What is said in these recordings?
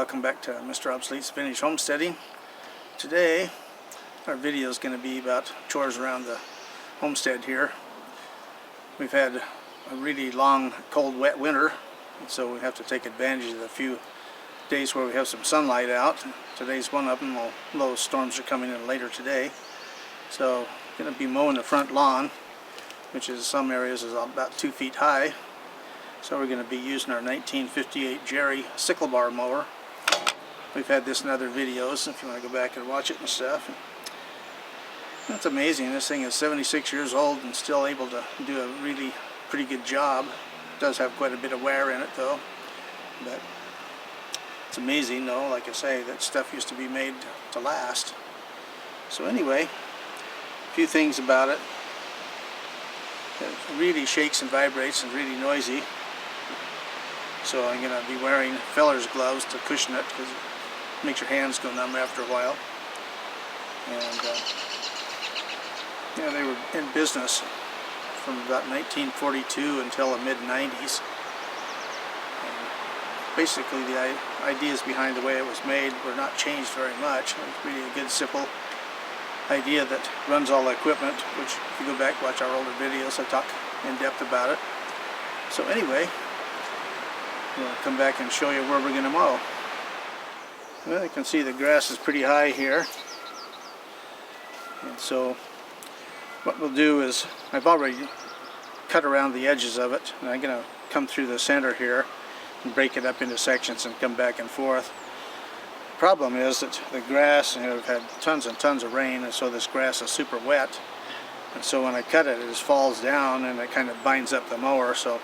welcome back to Mr. Obsolete's Vintage Homesteading. Today our video is going to be about chores around the homestead here. We've had a really long, cold, wet winter, so we have to take advantage of the few days where we have some sunlight out. Today's one of them, although those storms are coming in later today. So I'm going to be mowing the front lawn, which is some areas is about 2 feet high. So we're going to be using our 1958 Jari Sickle Bar Mower. We've had this in other videos if you want to go back and watch it and stuff. That's amazing. This thing is 76 years old and still able to do a really pretty good job. It does have quite a bit of wear in it though. But it's amazing though, like I say, that stuff used to be made to last. So anyway, a few things about it. It really shakes and vibrates and really noisy. So I'm going to be wearing feller's gloves to cushion it because it makes your hands go numb after a while. And yeah, they were in business from about 1942 until the mid-90s. Basically the ideas behind the way it was made were not changed very much. It's really a good, simple idea that runs all the equipment, which if you go back and watch our older videos I talk in depth about it. So anyway, we'll come back and show you where we're going to mow. Well, you can see the grass is pretty high here, and so what we'll do is I've already cut around the edges of it, and I'm going to come through the center here and break it up into sections and come back and forth. The problem is that the grass, we've had tons and tons of rain, and so this grass is super wet, and so when I cut it, it just falls down and it kind of binds up the mower. So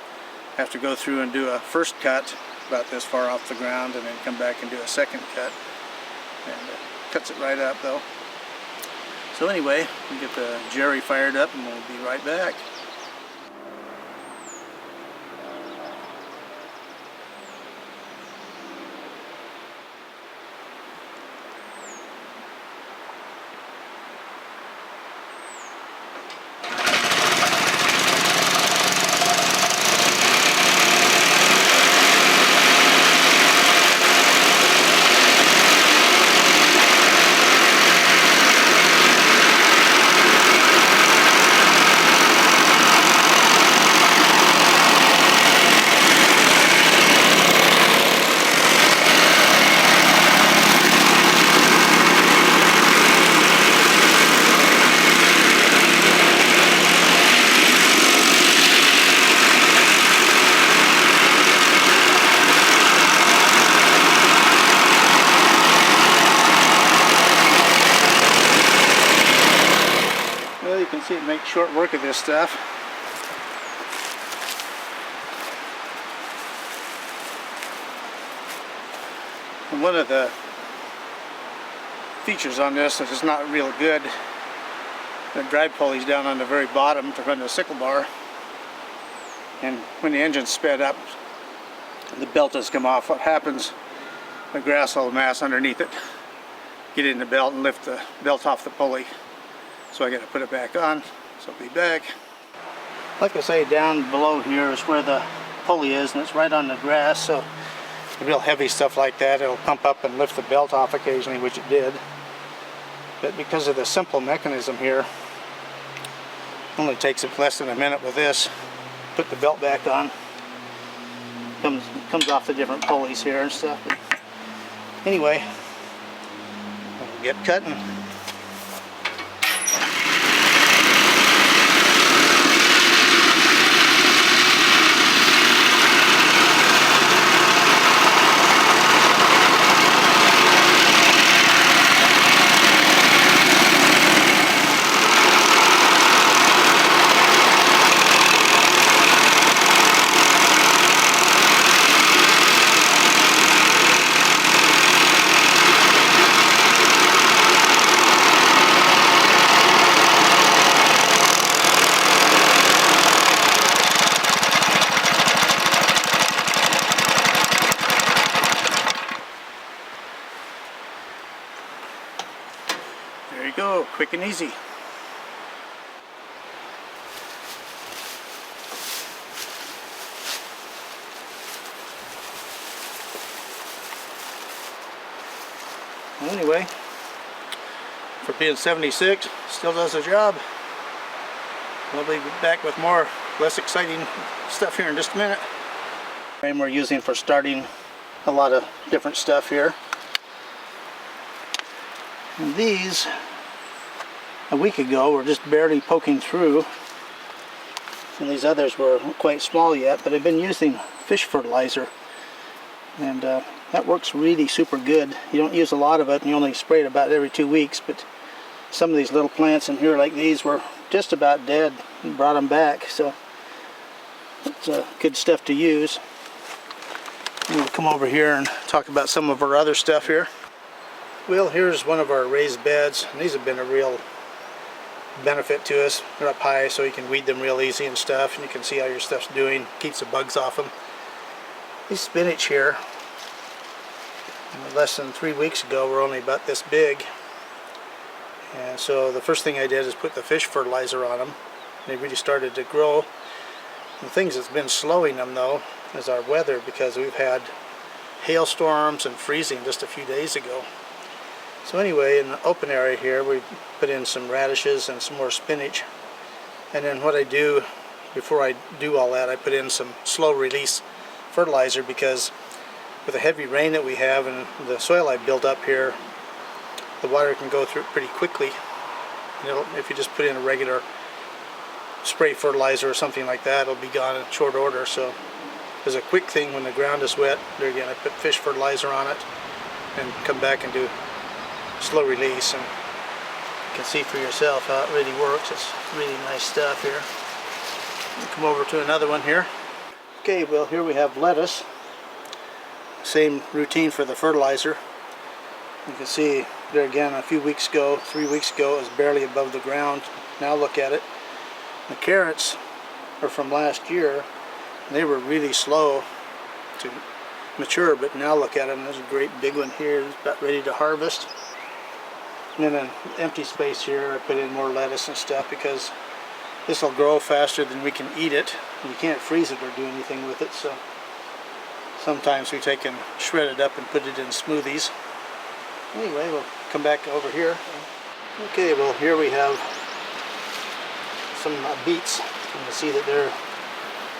I have to go through and do a first cut about this far off the ground and then come back and do a second cut, and it cuts it right up though. So anyway, we'll get the Jari fired up and we'll be right back. Well, you can see it makes short work of this stuff. And one of the features on this that is not real good, the drive pulley's down on the very bottom to run the sickle bar, and when the engine's sped up the belt has come off. What happens, the grass will mass underneath it, get in the belt and lift the belt off the pulley. So I got to put it back on, so I'll be back. Like I say, down below here is where the pulley is, and it's right on the grass, so the real heavy stuff like that, it'll pump up and lift the belt off occasionally, which it did. But because of the simple mechanism here, it only takes it less than a minute with this. Put the belt back on. Comes off the different pulleys here and stuff. But anyway, we'll get cutting. There you go, quick and easy. Well, anyway, for being 76, still does the job. We'll be back with more less exciting stuff here in just a minute. And we're using for starting a lot of different stuff here. And these, a week ago, were just barely poking through. And these others were quite small yet, but I've been using fish fertilizer. And that works really super good. You don't use a lot of it, and you only spray it about every 2 weeks, but some of these little plants in here like these were just about dead and brought them back, so it's good stuff to use. We'll come over here and talk about some of our other stuff here. Well, here's one of our raised beds, and these have been a real benefit to us. They're up high so you can weed them real easy and stuff, and you can see how your stuff's doing, keeps the bugs off them. These spinach here, less than 3 weeks ago, were only about this big. And so the first thing I did is put the fish fertilizer on them. They really started to grow. The things that's been slowing them though is our weather, because we've had hailstorms and freezing just a few days ago. So anyway, in the open area here we put in some radishes and some more spinach. And then what I do before I do all that, I put in some slow release fertilizer, because with the heavy rain that we have and the soil I built up here, the water can go through it pretty quickly. And if you just put in a regular spray fertilizer or something like that, it'll be gone in short order. So as a quick thing, when the ground is wet, there again I put fish fertilizer on it and come back and do slow release, and you can see for yourself how it really works. It's really nice stuff here. We'll come over to another one here. Okay, well here we have lettuce. Same routine for the fertilizer. You can see there again a few weeks ago, 3 weeks ago, it was barely above the ground. Now look at it. The carrots are from last year. They were really slow to mature, but now look at them. There's a great big one here. It's about ready to harvest. And then an empty space here, I put in more lettuce and stuff, because this will grow faster than we can eat it. You can't freeze it or do anything with it, so sometimes we take and shred it up and put it in smoothies. Anyway, we'll come back over here. Okay, well here we have some beets. You can see that they're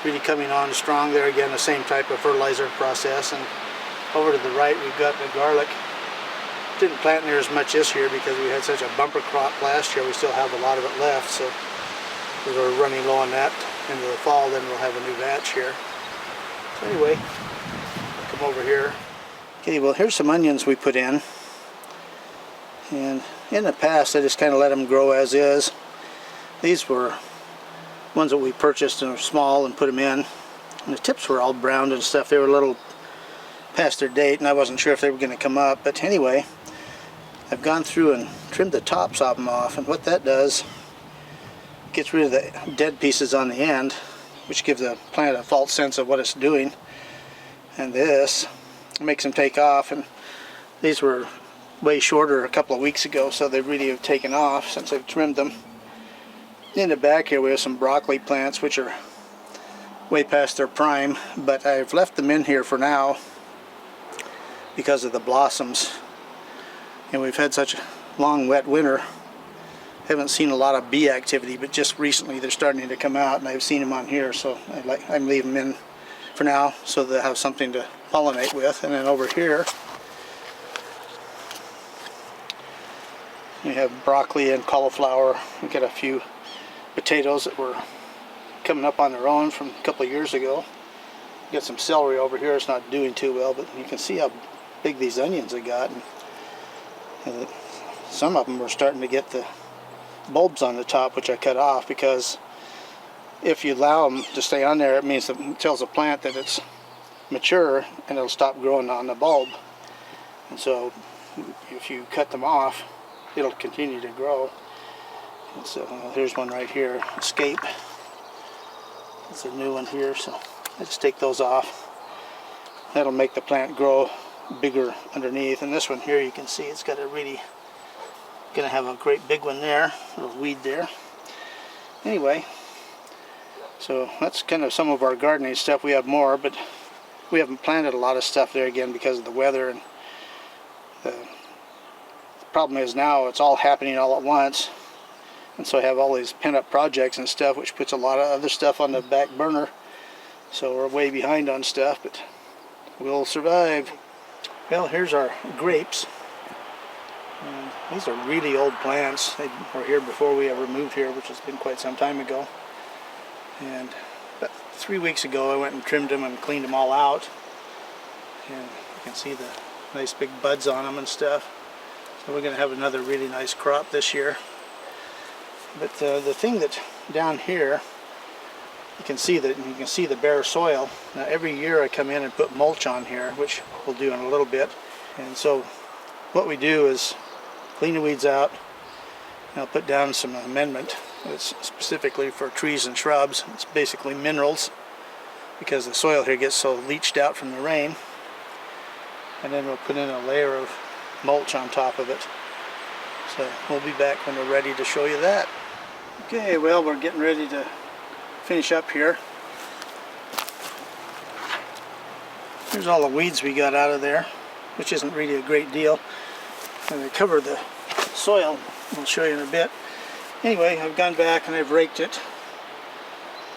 really coming on strong. There again, the same type of fertilizer process. And over to the right, we've got the garlic. Didn't plant near as much this year because we had such a bumper crop last year. We still have a lot of it left, so we're running low on that into the fall. Then we'll have a new batch here. So anyway, come over here. Okay, well here's some onions we put in. And in the past I just kind of let them grow as is. These were ones that we purchased and were small and put them in. And the tips were all browned and stuff. They were a little past their date, and I wasn't sure if they were going to come up. But anyway, I've gone through and trimmed the tops of them off, and what that does, gets rid of the dead pieces on the end, which gives the plant a false sense of what it's doing. And this makes them take off, and these were way shorter a couple of weeks ago, so they really have taken off since I've trimmed them. In the back here we have some broccoli plants, which are way past their prime, but I've left them in here for now because of the blossoms. And we've had such a long wet winter, haven't seen a lot of bee activity, but just recently they're starting to come out, and I've seen them on here, so I'm leaving them in for now so they'll have something to pollinate with. And then over here we have broccoli and cauliflower. We got a few potatoes that were coming up on their own from a couple of years ago. Got some celery over here. It's not doing too well, but you can see how big these onions I got. And some of them were starting to get the bulbs on the top, which I cut off, because if you allow them to stay on there, it means it tells the plant that it's mature and it'll stop growing on the bulb. And so if you cut them off, it'll continue to grow. And so here's one right here, Escape. It's a new one here, so I just take those off. That'll make the plant grow bigger underneath. And this one here, you can see it's got a really, gonna have a great big one there, a little weed there. Anyway, so that's kind of some of our gardening stuff. We have more, but we haven't planted a lot of stuff there again because of the weather and the problem is now it's all happening all at once, and so I have all these pent-up projects and stuff, which puts a lot of other stuff on the back burner. So we're way behind on stuff, but we'll survive. Well, here's our grapes. These are really old plants. They were here before we ever moved here, which has been quite some time ago. And about 3 weeks ago I went and trimmed them and cleaned them all out. And you can see the nice big buds on them and stuff. So we're going to have another really nice crop this year. But the thing that down here, you can see the bare soil. Now every year I come in and put mulch on here, which we'll do in a little bit. And so what we do is clean the weeds out, and I'll put down some amendment that's specifically for trees and shrubs. It's basically minerals, because the soil here gets so leached out from the rain. And then we'll put in a layer of mulch on top of it. So we'll be back when we're ready to show you that. Okay, well, we're getting ready to finish up here. Here's all the weeds we got out of there, which isn't really a great deal. And I cover the soil, I'll show you in a bit. Anyway, I've gone back and I've raked it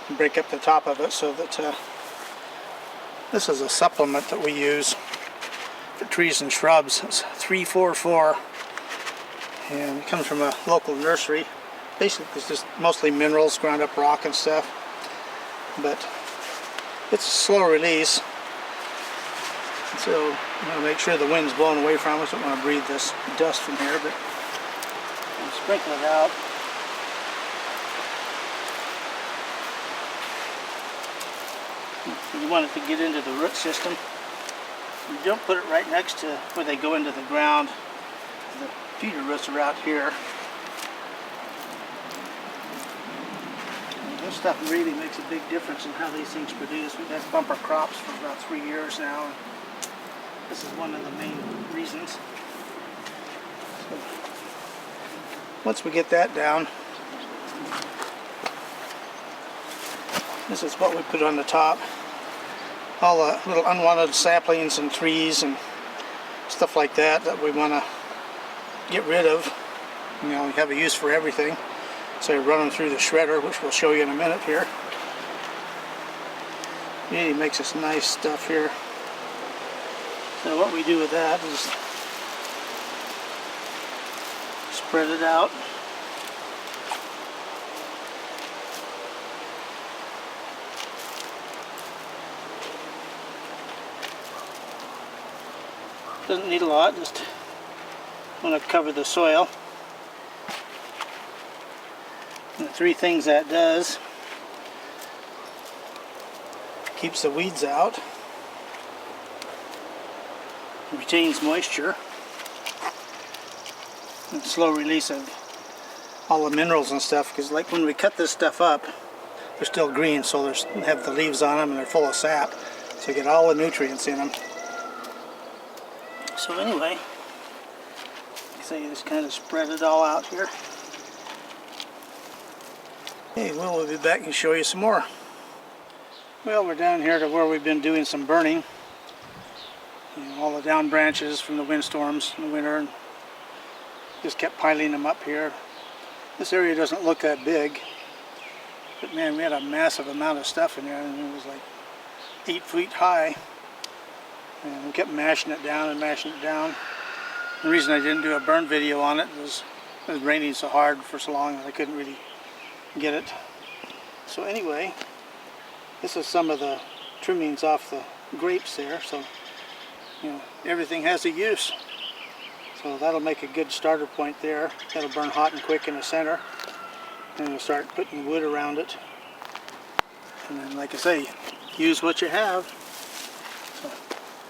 and break up the top of it so that this is a supplement that we use for trees and shrubs. It's 344, and it comes from a local nursery. Basically it's just mostly minerals, ground up rock and stuff, but it's a slow release. So I'm going to make sure the wind's blowing away from us. I don't want to breathe this dust from here, but I'll sprinkle it out. You want it to get into the root system. You don't put it right next to where they go into the ground. The feeder roots are out here. And this stuff really makes a big difference in how these things produce. We've had bumper crops for about 3 years now. And this is one of the main reasons. So once we get that down, this is what we put on the top. All the little unwanted saplings and trees and stuff like that that we want to get rid of. You know, we have a use for everything. So you run them through the shredder, which we'll show you in a minute here. Really makes this nice stuff here. So what we do with that is spread it out. Doesn't need a lot, just want to cover the soil. And the 3 things that does: keeps the weeds out, retains moisture, and slow release of all the minerals and stuff, because like when we cut this stuff up, they're still green, so they have the leaves on them and they're full of sap, so you get all the nutrients in them. So anyway, so you just kind of spread it all out here. Okay, well, we'll be back and show you some more. Well, we're down here to where we've been doing some burning. You know, all the down branches from the windstorms in the winter, and just kept piling them up here. This area doesn't look that big, but man, we had a massive amount of stuff in there, and it was like 8 feet high. And we kept mashing it down and mashing it down. The reason I didn't do a burn video on it was it was raining so hard for so long that I couldn't really get it. So anyway, this is some of the trimmings off the grapes there. So, you know, everything has a use. So that'll make a good starter point there. That'll burn hot and quick in the center. And we'll start putting wood around it. And then, like I say, use what you have. So,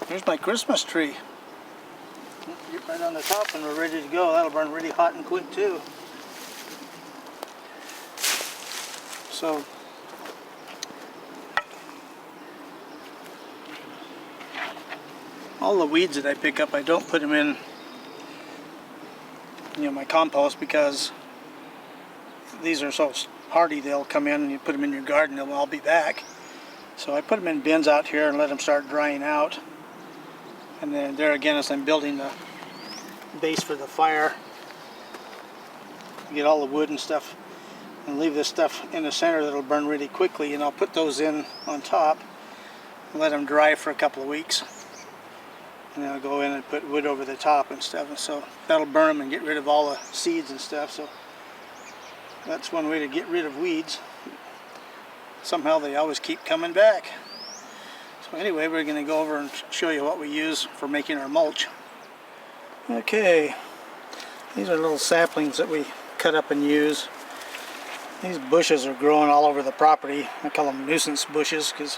here's my Christmas tree. Get right on the top and we're ready to go. That'll burn really hot and quick too. So all the weeds that I pick up, I don't put them in, you know, my compost, because these are so hardy they'll come in and you put them in your garden, they'll all be back. So I put them in bins out here and let them start drying out. And then there again, as I'm building the base for the fire. Get all the wood and stuff, and leave this stuff in the center that'll burn really quickly, and I'll put those in on top and let them dry for a couple of weeks, and then I'll go in and put wood over the top and stuff, and so that'll burn them and get rid of all the seeds and stuff. So that's one way to get rid of weeds. Somehow they always keep coming back. So anyway, we're going to go over and show you what we use for making our mulch. Okay, these are little saplings that we cut up and use. These bushes are growing all over the property. I call them nuisance bushes because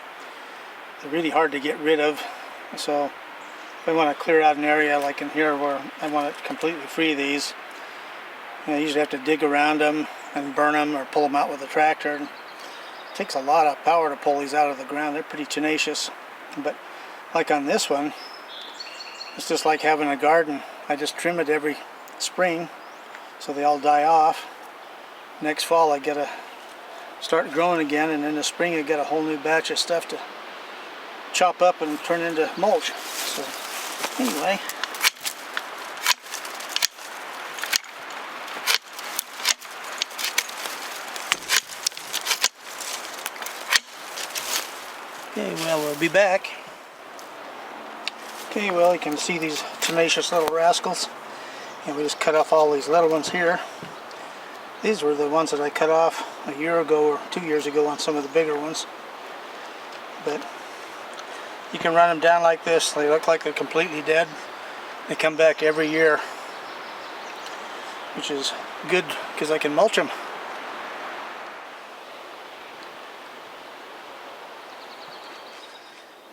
they're really hard to get rid of. So if I want to clear out an area like in here where I want to completely free these, I usually have to dig around them and burn them or pull them out with a tractor. It takes a lot of power to pull these out of the ground. They're pretty tenacious. But like on this one, it's just like having a garden. I just trim it every spring so they all die off. Next fall I gotta start growing again, and in the spring I get a whole new batch of stuff to chop up and turn into mulch. So anyway, okay, well, we'll be back. Okay, well, you can see these tenacious little rascals, and we just cut off all these little ones here. These were the ones that I cut off a year ago or 2 years ago on some of the bigger ones. But you can run them down like this. They look like they're completely dead. They come back every year, which is good because I can mulch them.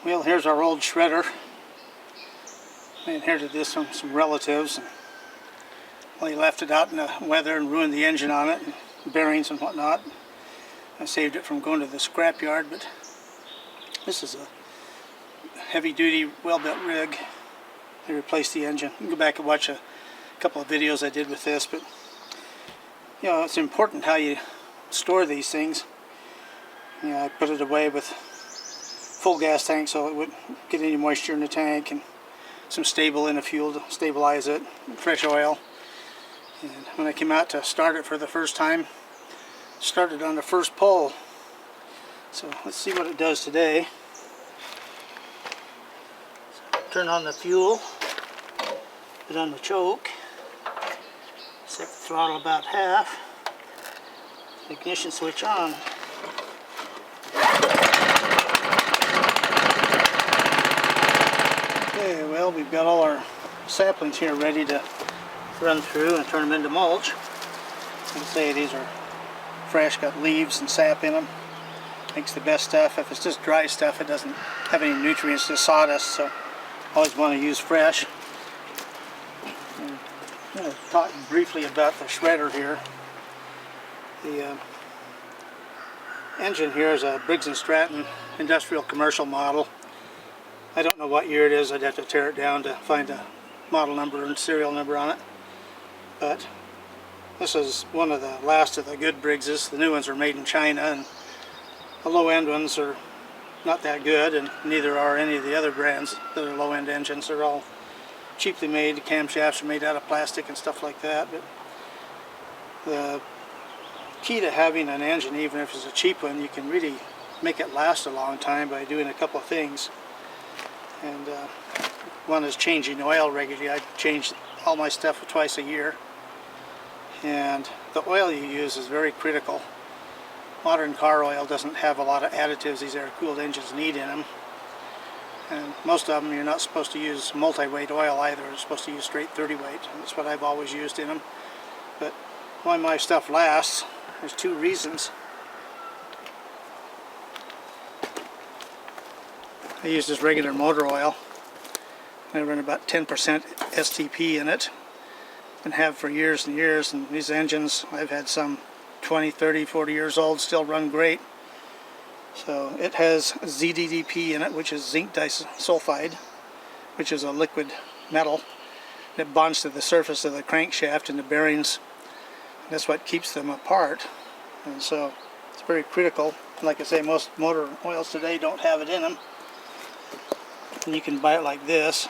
Well, here's our old shredder. I inherited this from some relatives. Well, he left it out in the weather and ruined the engine on it, and bearings and whatnot. I saved it from going to the scrapyard, but this is a heavy-duty, well-built rig. I replaced the engine. You can go back and watch a couple of videos I did with this, but you know, it's important how you store these things. You know, I put it away with full gas tank so it wouldn't get any moisture in the tank, and some stable in the fuel to stabilize it, fresh oil. And when I came out to start it for the first time, started on the first pull. So let's see what it does today. So, turn on the fuel, put on the choke, set the throttle about half, ignition switch on. Okay, well, we've got all our saplings here ready to run through and turn them into mulch. You can see these are fresh, got leaves and sap in them. Makes the best stuff. If it's just dry stuff, it doesn't have any nutrients, just sawdust, so I always want to use fresh. And I'm going to talk briefly about the shredder here. The engine here is a Briggs & Stratton industrial commercial model. I don't know what year it is. I'd have to tear it down to find a model number and serial number on it. But this is one of the last of the good Briggses. The new ones are made in China, and the low-end ones are not that good, and neither are any of the other brands that are low-end engines. They're all cheaply made. The camshafts are made out of plastic and stuff like that. But the key to having an engine, even if it's a cheap one, you can really make it last a long time by doing a couple of things. And one is changing oil regularly. I change all my stuff twice a year. And the oil you use is very critical. Modern car oil doesn't have a lot of additives these air-cooled engines need in them. And most of them you're not supposed to use multi-weight oil either. You're supposed to use straight 30-weight. And that's what I've always used in them. But why my stuff lasts, there's two reasons. I use just regular motor oil. I run about 10% STP in it, and have for years and years. And these engines, I've had some 20, 30, 40 years old, still run great. So it has ZDDP in it, which is zinc disulfide, which is a liquid metal that bonds to the surface of the crankshaft and the bearings. That's what keeps them apart. And so it's very critical. Like I say, most motor oils today don't have it in them. And you can buy it like this.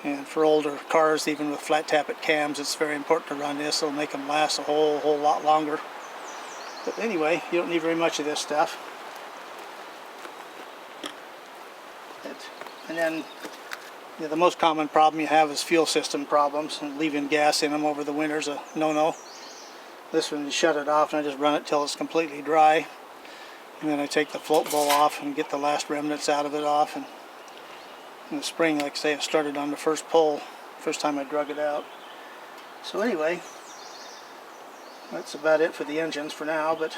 And for older cars, even with flat tappet cams, it's very important to run this. It'll make them last a whole lot longer. But anyway, you don't need very much of this stuff. And then the most common problem you have is fuel system problems, and leaving gas in them over the winter is a no-no. This one, you shut it off and I just run it till it's completely dry, and then I take the float bowl off and get the last remnants out of it off. And in the spring, like I say, I started on the first pull, first time I drug it out. So anyway, that's about it for the engines for now. But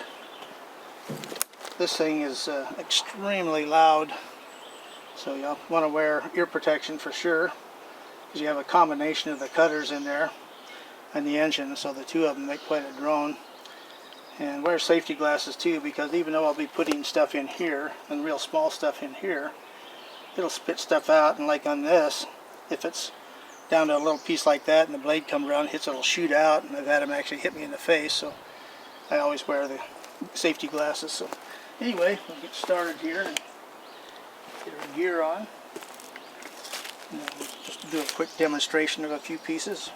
this thing is extremely loud, so you'll want to wear ear protection for sure, because you have a combination of the cutters in there and the engine, so the two of them make quite a drone. And wear safety glasses too, because even though I'll be putting stuff in here, and real small stuff in here, it'll spit stuff out. And like on this, if it's down to a little piece like that and the blade comes around and hits, it'll shoot out, and I've had them actually hit me in the face. So I always wear the safety glasses. So anyway, we'll get started here and get our gear on. And just do a quick demonstration of a few pieces.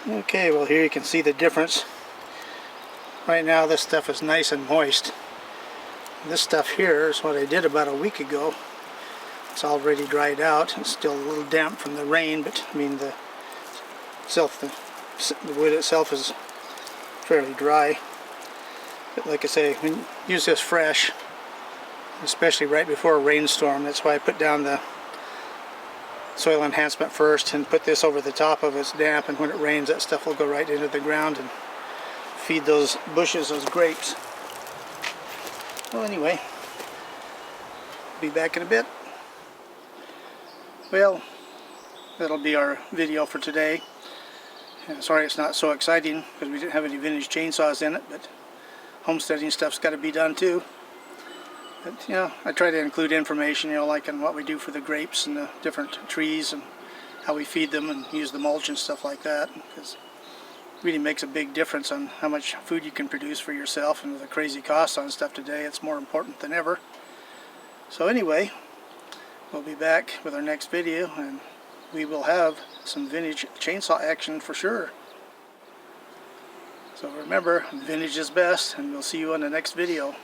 Okay, well here you can see the difference. Right now this stuff is nice and moist. This stuff here is what I did about a week ago. It's already dried out. It's still a little damp from the rain, but I mean the wood itself is fairly dry. But like I say, when you use this fresh, especially right before a rainstorm, that's why I put down the soil enhancement first and put this over the top of it. It's damp, and when it rains that stuff will go right into the ground and feed those bushes, those grapes. Well anyway, be back in a bit. Well, that'll be our video for today. And sorry it's not so exciting because we didn't have any vintage chainsaws in it, but homesteading stuff's got to be done too. But, I try to include information, like on what we do for the grapes and the different trees and how we feed them and use the mulch and stuff like that, because it really makes a big difference on how much food you can produce for yourself. And with the crazy costs on stuff today, it's more important than ever. So anyway, we'll be back with our next video, and we will have some vintage chainsaw action for sure. So remember, vintage is best, and we'll see you on the next video.